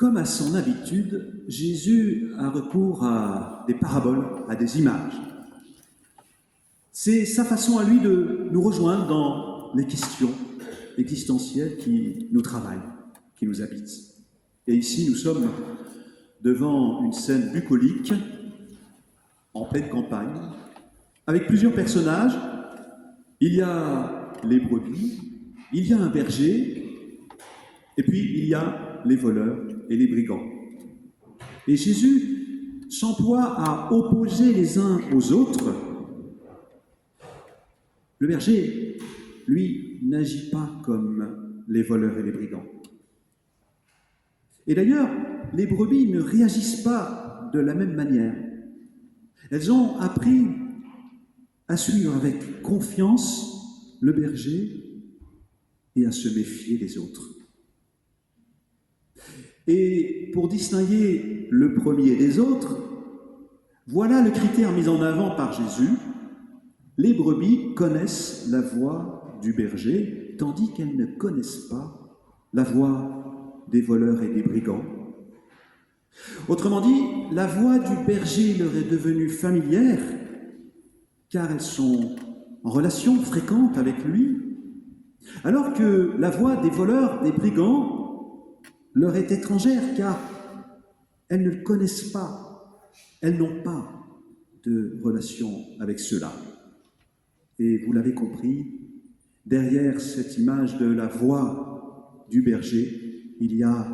Comme à son habitude, Jésus a recours à des paraboles, à des images. C'est sa façon à lui de nous rejoindre dans les questions existentielles qui nous travaillent, qui nous habitent. Et ici, nous sommes devant une scène bucolique, en pleine campagne, avec plusieurs personnages. Il y a les brebis, il y a un berger, et puis il y a les voleurs et les brigands. Et Jésus s'emploie à opposer les uns aux autres. Le berger, lui, n'agit pas comme les voleurs et les brigands. Et d'ailleurs, les brebis ne réagissent pas de la même manière. Elles ont appris à suivre avec confiance le berger et à se méfier des autres. Et pour distinguer le premier des autres, voilà le critère mis en avant par Jésus. Les brebis connaissent la voix du berger, tandis qu'elles ne connaissent pas la voix des voleurs et des brigands. Autrement dit, la voix du berger leur est devenue familière, car elles sont en relation fréquente avec lui, alors que la voix des voleurs, des brigands, leur est étrangère, car elles ne le connaissent pas, elles n'ont pas de relation avec ceux-là. Et vous l'avez compris, derrière cette image de la voix du berger, il y a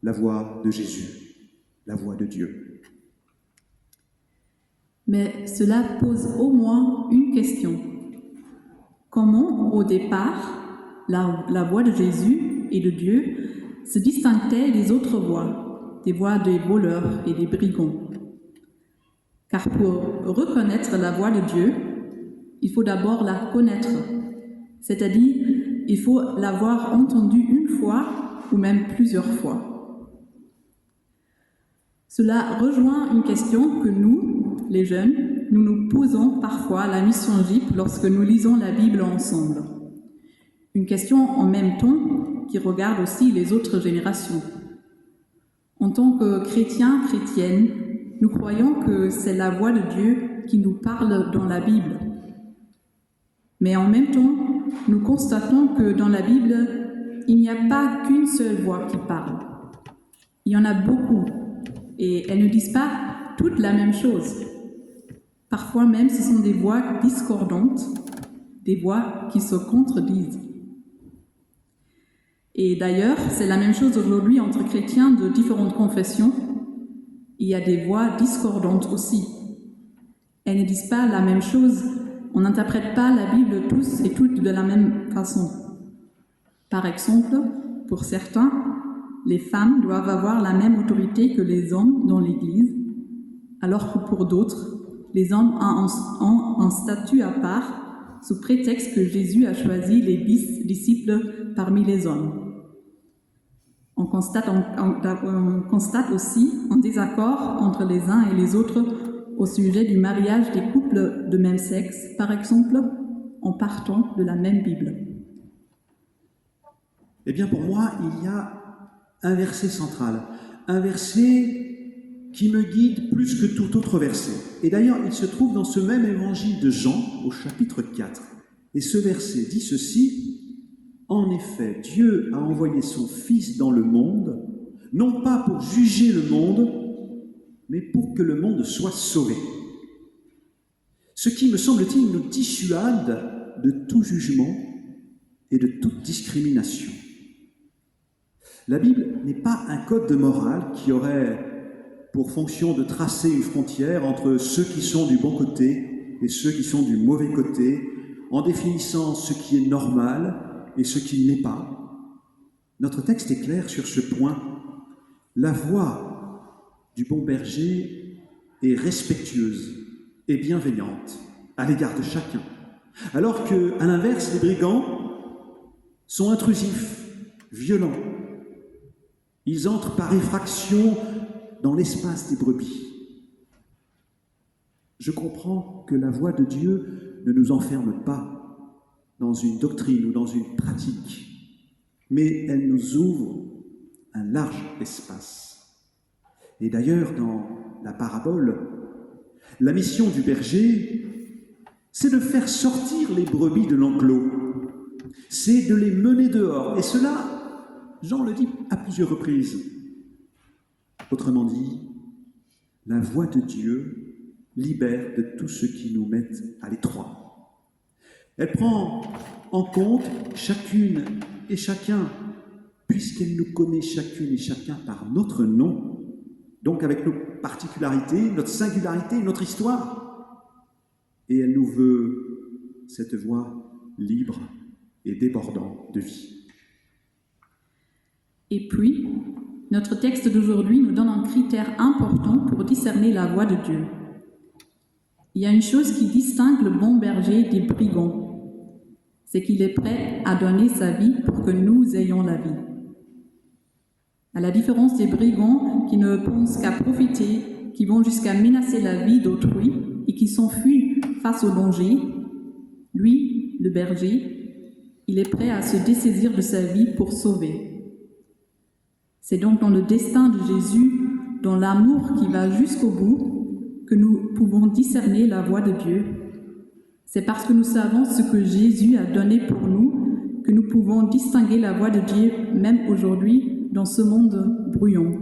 la voix de Jésus, la voix de Dieu. Mais cela pose au moins une question. Comment, au départ, la voix de Jésus et de Dieu se distinguait des autres voix, des voix des voleurs et des brigands? Car pour reconnaître la voix de Dieu, il faut d'abord la connaître, c'est-à-dire il faut l'avoir entendue une fois ou même plusieurs fois. Cela rejoint une question que nous, les jeunes, nous nous posons parfois à la mission JIP lorsque nous lisons la Bible ensemble. Une question en même temps qui regarde aussi les autres générations. En tant que chrétiens, chrétiennes, nous croyons que c'est la voix de Dieu qui nous parle dans la Bible. Mais en même temps, nous constatons que dans la Bible, il n'y a pas qu'une seule voix qui parle. Il y en a beaucoup, et elles ne disent pas toutes la même chose. Parfois même, ce sont des voix discordantes, des voix qui se contredisent. Et d'ailleurs, c'est la même chose aujourd'hui entre chrétiens de différentes confessions. Il y a des voix discordantes aussi. Elles ne disent pas la même chose. On n'interprète pas la Bible tous et toutes de la même façon. Par exemple, pour certains, les femmes doivent avoir la même autorité que les hommes dans l'Église, alors que pour d'autres, les hommes ont un statut à part, sous prétexte que Jésus a choisi les 10 disciples parmi les hommes. On constate aussi un désaccord entre les uns et les autres au sujet du mariage des couples de même sexe, par exemple, en partant de la même Bible. Eh bien, pour moi, il y a un verset central, un verset qui me guide plus que tout autre verset. Et d'ailleurs, il se trouve dans ce même évangile de Jean, au chapitre 4. Et ce verset dit ceci: « En effet, Dieu a envoyé son Fils dans le monde, non pas pour juger le monde, mais pour que le monde soit sauvé. » Ce qui, me semble-t-il, nous dissuade de tout jugement et de toute discrimination. La Bible n'est pas un code de morale qui aurait pour fonction de tracer une frontière entre ceux qui sont du bon côté et ceux qui sont du mauvais côté, en définissant ce qui est normal et ce qui ne l'est pas. Notre texte est clair sur ce point. La voix du bon berger est respectueuse et bienveillante à l'égard de chacun, alors qu'à l'inverse, les brigands sont intrusifs, violents. Ils entrent par effraction dans l'espace des brebis. Je comprends que la voix de Dieu ne nous enferme pas dans une doctrine ou dans une pratique, mais elle nous ouvre un large espace. Et d'ailleurs, dans la parabole, la mission du berger, c'est de faire sortir les brebis de l'enclos, c'est de les mener dehors. Et cela, Jean le dit à plusieurs reprises. Autrement dit, la voix de Dieu libère de tout ce qui nous met à l'étroit. Elle prend en compte chacune et chacun, puisqu'elle nous connaît chacune et chacun par notre nom, donc avec nos particularités, notre singularité, notre histoire. Et elle nous veut cette voix libre et débordant de vie. Et puis, notre texte d'aujourd'hui nous donne un critère important pour discerner la voix de Dieu. Il y a une chose qui distingue le bon berger des brigands, c'est qu'il est prêt à donner sa vie pour que nous ayons la vie. À la différence des brigands qui ne pensent qu'à profiter, qui vont jusqu'à menacer la vie d'autrui et qui s'enfuient face au danger, lui, le berger, il est prêt à se dessaisir de sa vie pour sauver. C'est donc dans le destin de Jésus, dans l'amour qui va jusqu'au bout, que nous pouvons discerner la voix de Dieu. C'est parce que nous savons ce que Jésus a donné pour nous que nous pouvons distinguer la voix de Dieu même aujourd'hui dans ce monde bruyant.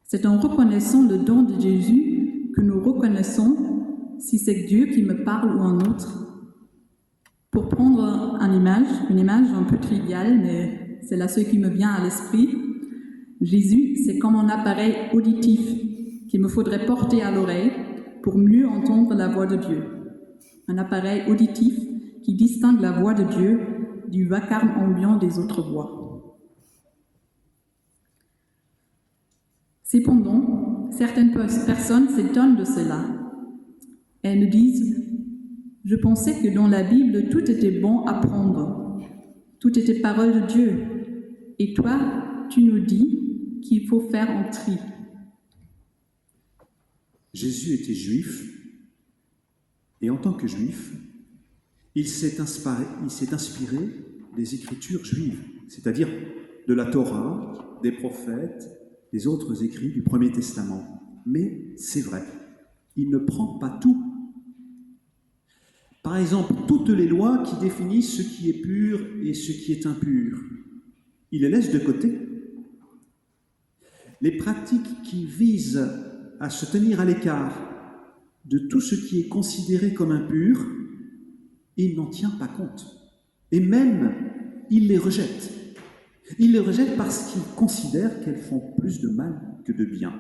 C'est en reconnaissant le don de Jésus que nous reconnaissons si c'est Dieu qui me parle ou un autre. Pour prendre une image un peu triviale, mais c'est la seule qui me vient à l'esprit, Jésus, c'est comme un appareil auditif qu'il me faudrait porter à l'oreille pour mieux entendre la voix de Dieu. Un appareil auditif qui distingue la voix de Dieu du vacarme ambiant des autres voix. Cependant, certaines personnes s'étonnent de cela. Elles nous disent « Je pensais que dans la Bible, tout était bon à prendre. Tout était parole de Dieu. Et toi, tu nous dis qu'il faut faire un tri. » Jésus était juif, et en tant que juif, il s'est inspiré des Écritures juives, c'est-à-dire de la Torah, des prophètes, des autres écrits du Premier Testament. Mais c'est vrai, il ne prend pas tout. Par exemple, toutes les lois qui définissent ce qui est pur et ce qui est impur, il les laisse de côté. Les pratiques qui visent à se tenir à l'écart de tout ce qui est considéré comme impur, il n'en tient pas compte. Et même, il les rejette. Il les rejette parce qu'il considère qu'elles font plus de mal que de bien.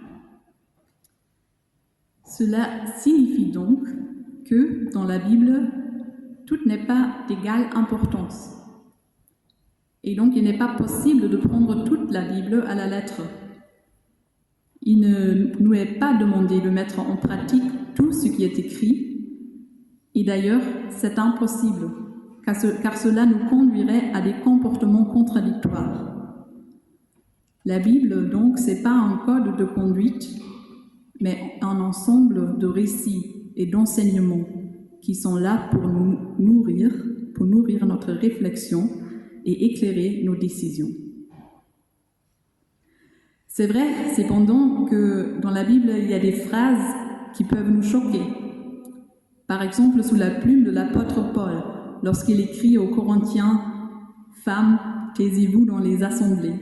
Cela signifie donc que, dans la Bible, tout n'est pas d'égale importance. Et donc, il n'est pas possible de prendre toute la Bible à la lettre. Il ne nous est pas demandé de mettre en pratique tout ce qui est écrit. Et d'ailleurs, c'est impossible, car cela nous conduirait à des comportements contradictoires. La Bible, donc, ce n'est pas un code de conduite, mais un ensemble de récits et d'enseignements qui sont là pour nous nourrir notre réflexion et éclairer nos décisions. C'est vrai, cependant, que dans la Bible, il y a des phrases qui peuvent nous choquer. Par exemple, sous la plume de l'apôtre Paul, lorsqu'il écrit aux Corinthiens « Femmes, taisez-vous dans les assemblées ».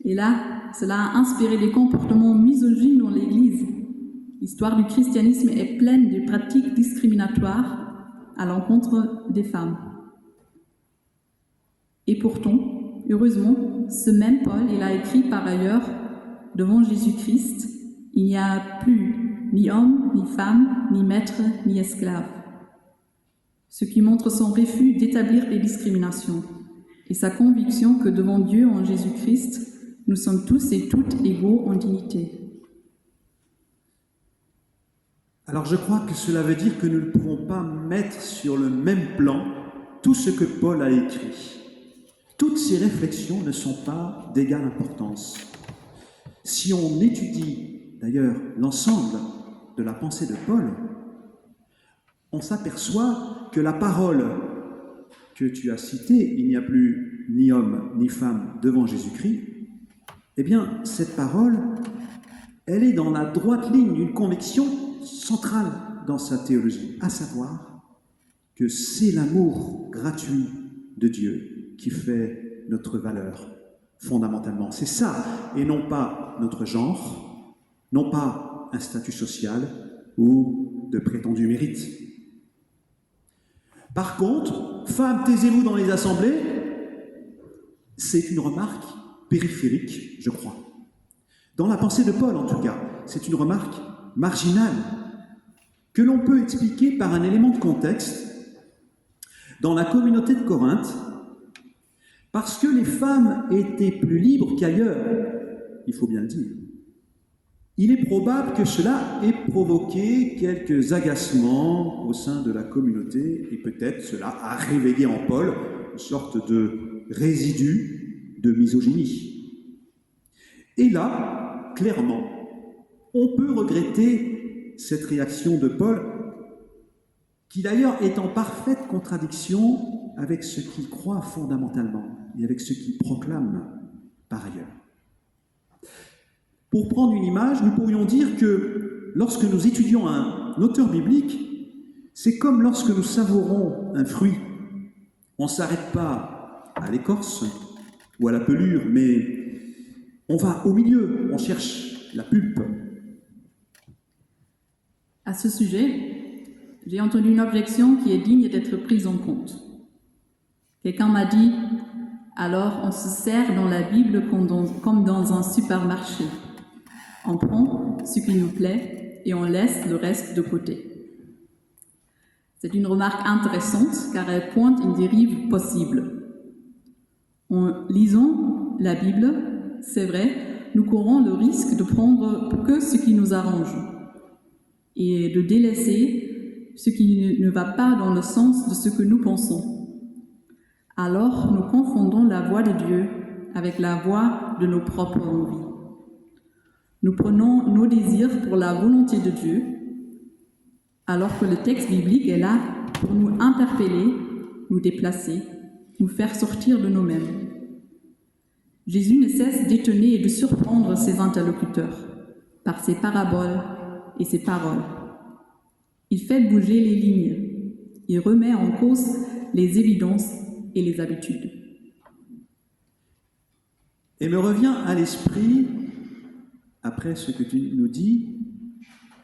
Et là, cela a inspiré des comportements misogynes dans l'Église. L'histoire du christianisme est pleine de pratiques discriminatoires à l'encontre des femmes. Et pourtant, heureusement, ce même Paul, il a écrit par ailleurs, devant Jésus-Christ, il n'y a plus ni homme, ni femme, ni maître, ni esclave. Ce qui montre son refus d'établir des discriminations et sa conviction que devant Dieu en Jésus-Christ, nous sommes tous et toutes égaux en dignité. Alors je crois que cela veut dire que nous ne pouvons pas mettre sur le même plan tout ce que Paul a écrit. Toutes ces réflexions ne sont pas d'égale importance. Si on étudie d'ailleurs l'ensemble de la pensée de Paul, on s'aperçoit que la parole que tu as citée, il n'y a plus plus ni homme ni femme devant Jésus-Christ, eh bien, cette parole, elle est dans la droite ligne d'une conviction centrale dans sa théologie, à savoir que c'est l'amour gratuit de Dieu qui fait notre valeur, fondamentalement. C'est ça, et non pas notre genre, non pas un statut social ou de prétendu mérite. Par contre, femmes, taisez-vous dans les assemblées, c'est une remarque périphérique, je crois. Dans la pensée de Paul, en tout cas, c'est une remarque marginale que l'on peut expliquer par un élément de contexte. Dans la communauté de Corinthe, parce que les femmes étaient plus libres qu'ailleurs, il faut bien le dire, il est probable que cela ait provoqué quelques agacements au sein de la communauté et peut-être cela a réveillé en Paul une sorte de résidu de misogynie. Et là, clairement, on peut regretter cette réaction de Paul, qui d'ailleurs est en parfaite contradiction avec ce qu'il croit fondamentalement et avec ce qu'il proclame par ailleurs. Pour prendre une image, nous pourrions dire que lorsque nous étudions un auteur biblique, c'est comme lorsque nous savourons un fruit. On ne s'arrête pas à l'écorce ou à la pelure, mais on va au milieu, on cherche la pulpe. À ce sujet, j'ai entendu une objection qui est digne d'être prise en compte. Quelqu'un m'a dit « Alors on se sert dans la Bible comme dans un supermarché. On prend ce qui nous plaît et on laisse le reste de côté. » C'est une remarque intéressante car elle pointe une dérive possible. En lisant la Bible, c'est vrai, nous courons le risque de prendre que ce qui nous arrange et de délaisser ce qui ne va pas dans le sens de ce que nous pensons. Alors, nous confondons la voix de Dieu avec la voix de nos propres envies. Nous prenons nos désirs pour la volonté de Dieu, alors que le texte biblique est là pour nous interpeller, nous déplacer, nous faire sortir de nous-mêmes. Jésus ne cesse d'étonner et de surprendre ses interlocuteurs par ses paraboles et ses paroles. Il fait bouger les lignes, il remet en cause les évidences et les habitudes. Et me revient à l'esprit, après ce que tu nous dis,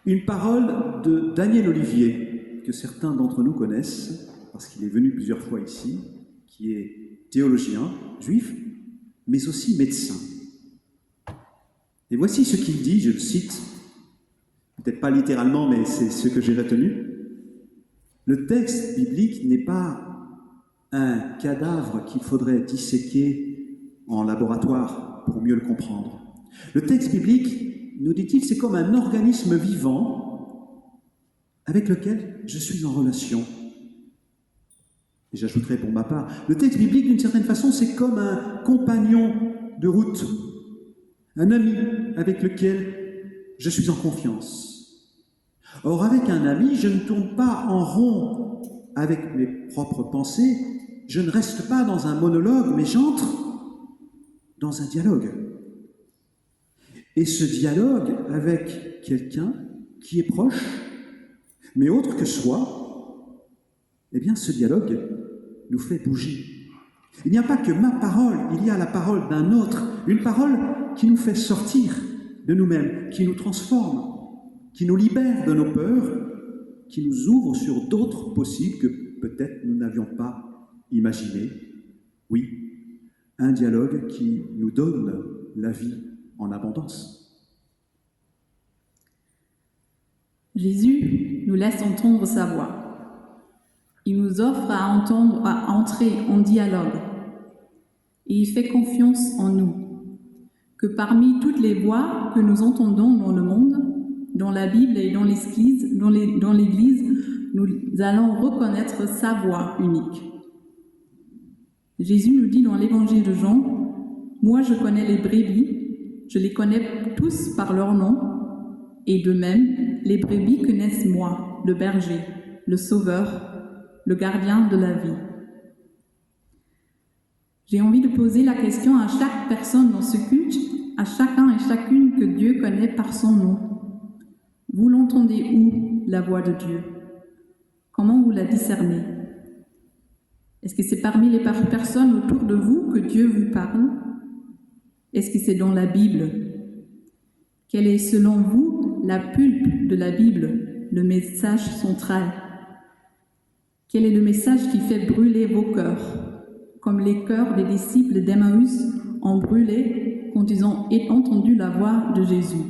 une parole de Daniel Olivier, que certains d'entre nous connaissent, parce qu'il est venu plusieurs fois ici, qui est théologien, juif, mais aussi médecin. Et voici ce qu'il dit, je le cite, peut-être pas littéralement, mais c'est ce que j'ai retenu. Le texte biblique n'est pas un cadavre qu'il faudrait disséquer en laboratoire pour mieux le comprendre. Le texte biblique, nous dit-il, c'est comme un organisme vivant avec lequel je suis en relation. Et j'ajouterai pour ma part, le texte biblique, d'une certaine façon, c'est comme un compagnon de route, un ami avec lequel je suis en confiance. Or, avec un ami, je ne tourne pas en rond avec mes propres pensées, je ne reste pas dans un monologue, mais j'entre dans un dialogue. Et ce dialogue avec quelqu'un qui est proche, mais autre que soi, eh bien, ce dialogue nous fait bouger. Il n'y a pas que ma parole, il y a la parole d'un autre, une parole qui nous fait sortir de nous-mêmes, qui nous transforme, qui nous libère de nos peurs, qui nous ouvre sur d'autres possibles que peut-être nous n'avions pas imaginés. Oui, un dialogue qui nous donne la vie en abondance. Jésus nous laisse entendre sa voix. Il nous offre à entrer en dialogue. Et il fait confiance en nous, que parmi toutes les voix que nous entendons dans le monde, dans la Bible et dans l'Église, nous allons reconnaître sa voix unique. Jésus nous dit dans l'Évangile de Jean, « Moi je connais les brebis, je les connais tous par leur nom, et de même, les brebis connaissent moi, le berger, le sauveur, le gardien de la vie. » J'ai envie de poser la question à chaque personne dans ce culte, à chacun et chacune que Dieu connaît par son nom. Vous l'entendez où, la voix de Dieu? Comment vous la discernez? Est-ce que c'est parmi les personnes autour de vous que Dieu vous parle? Est-ce que c'est dans la Bible? Quel est, selon vous, la pulpe de la Bible, le message central? Quel est le message qui fait brûler vos cœurs, comme les cœurs des disciples d'Emmaüs ont brûlé quand ils ont entendu la voix de Jésus?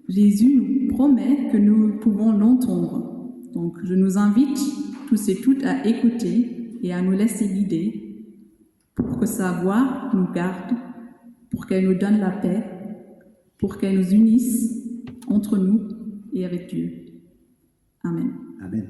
Jésus nous promet que nous pouvons l'entendre. Donc, je nous invite tous et toutes à écouter et à nous laisser guider pour que sa voix nous garde, pour qu'elle nous donne la paix, pour qu'elle nous unisse entre nous et avec Dieu. Amen. Amen.